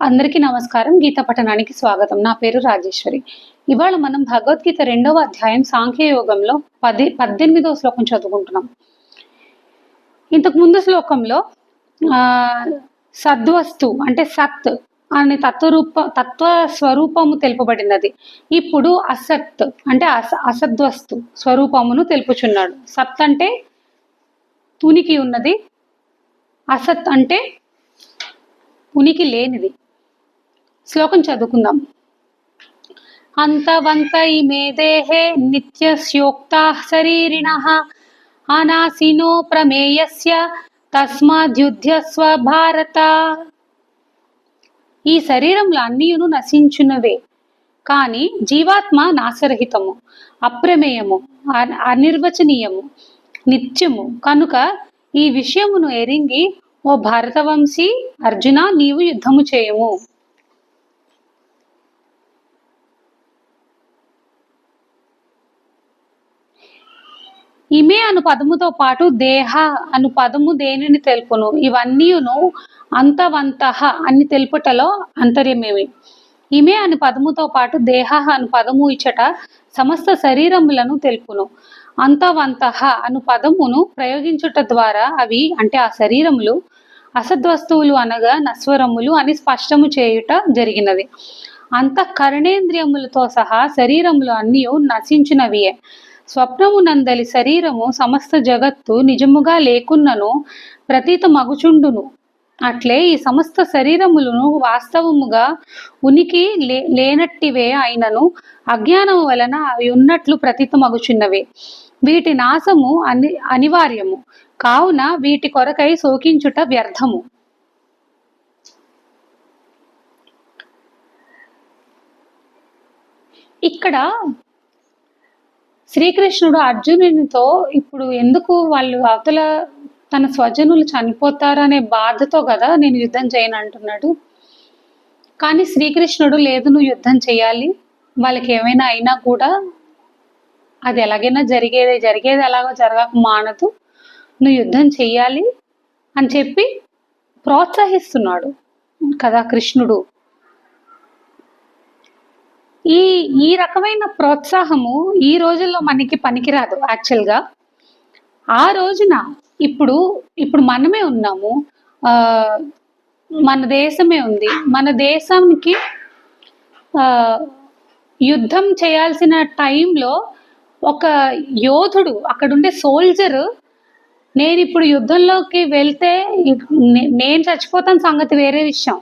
అందరికీ నమస్కారం. గీత పఠనానికి స్వాగతం. నా పేరు రాజేశ్వరి. ఇవాళ మనం భగవద్గీత 2వ అధ్యాయం సాంఖ్యయోగంలో 18వ శ్లోకం చదువుకుంటున్నాం. ఇంతకు ముందు శ్లోకంలో సద్వస్తు అంటే సత్ అనే తత్వ స్వరూపము తెలుపబడినది. ఇప్పుడు అసత్ అంటే అసద్వస్తు స్వరూపమును తెలుపుచున్నాడు. సత్ అంటే ఉనికి ఉన్నది, అసత్ అంటే ఉనికి లేనిది. శ్లోకం చదువుకుందాం. అంతవంత ఇమే దేహే నిత్యస్యోక్తా శరీరిణః అనాసినో ప్రమేయస్య తస్మాద్యుధ్యస్వ భారత. ఈ శరీరంలో అన్నియును నశించునవే, కానీ జీవాత్మ నాశరహితము, అప్రమేయము, అనిర్వచనీయము, నిత్యము కనుక ఈ విషయమును ఎరింగి ఓ భారతవంశీ అర్జున, నీవు యుద్ధము చేయము. ఇమే అను పదముతో పాటు దేహ అను పదము దేనిని తెలుపును? ఇవన్నీను అంతవంతః అని తెలుపుటలో అంతర్యమేమి. ఇమే అను పదముతో పాటు దేహ అను పదము ఇచ్చట సమస్త శరీరములను తెలుపును. అంతవంతః అను పదమును ప్రయోగించుట ద్వారా అవి అంటే ఆ శరీరములు అసద్వస్తువులు అనగా నశ్వరములు అని స్పష్టము చేయుట జరిగినది. అంతఃకరణేంద్రియములతో సహా శరీరములు అన్నీ నశించినవియే. స్వప్నము నందలి శరీరము సమస్త జగత్తు నిజముగా లేకున్నను ప్రతీత మగుచుండును. అట్లే ఈ సమస్త శరీరములను వాస్తవముగా ఉనికి లేనట్టివే అయినను అజ్ఞానము వలన అవి ఉన్నట్లు ప్రతీత మగుచున్నవే. వీటి నాశము అనివార్యము కావున వీటి కొరకై శోకించుట వ్యర్థము. ఇక్కడ శ్రీకృష్ణుడు అర్జునునితో ఇప్పుడు ఎందుకు వాళ్ళు అవతల తన స్వజనులు చనిపోతారనే బాధతో కదా నేను యుద్ధం చేయను అంటున్నాడు. కానీ శ్రీకృష్ణుడు లేదు, నువ్వు యుద్ధం చేయాలి, వాళ్ళకి ఏమైనా అయినా కూడా అది ఎలాగైనా జరిగేది ఎలాగో జరగక మానదు, నువ్వు యుద్ధం చెయ్యాలి అని చెప్పి ప్రోత్సహిస్తున్నాడు కదా కృష్ణుడు. ఈ రకమైన ప్రోత్సాహము ఈ రోజుల్లో మనకి పనికిరాదు యాక్చువల్గా. ఆ రోజున ఇప్పుడు మనమే ఉన్నాము, మన దేశమే ఉంది. మన దేశానికి యుద్ధం చేయాల్సిన టైంలో ఒక యోధుడు, అక్కడుండే సోల్జర్, నేను ఇప్పుడు యుద్ధంలోకి వెళ్తే నేను చచ్చిపోతాను సంగతి వేరే విషయం,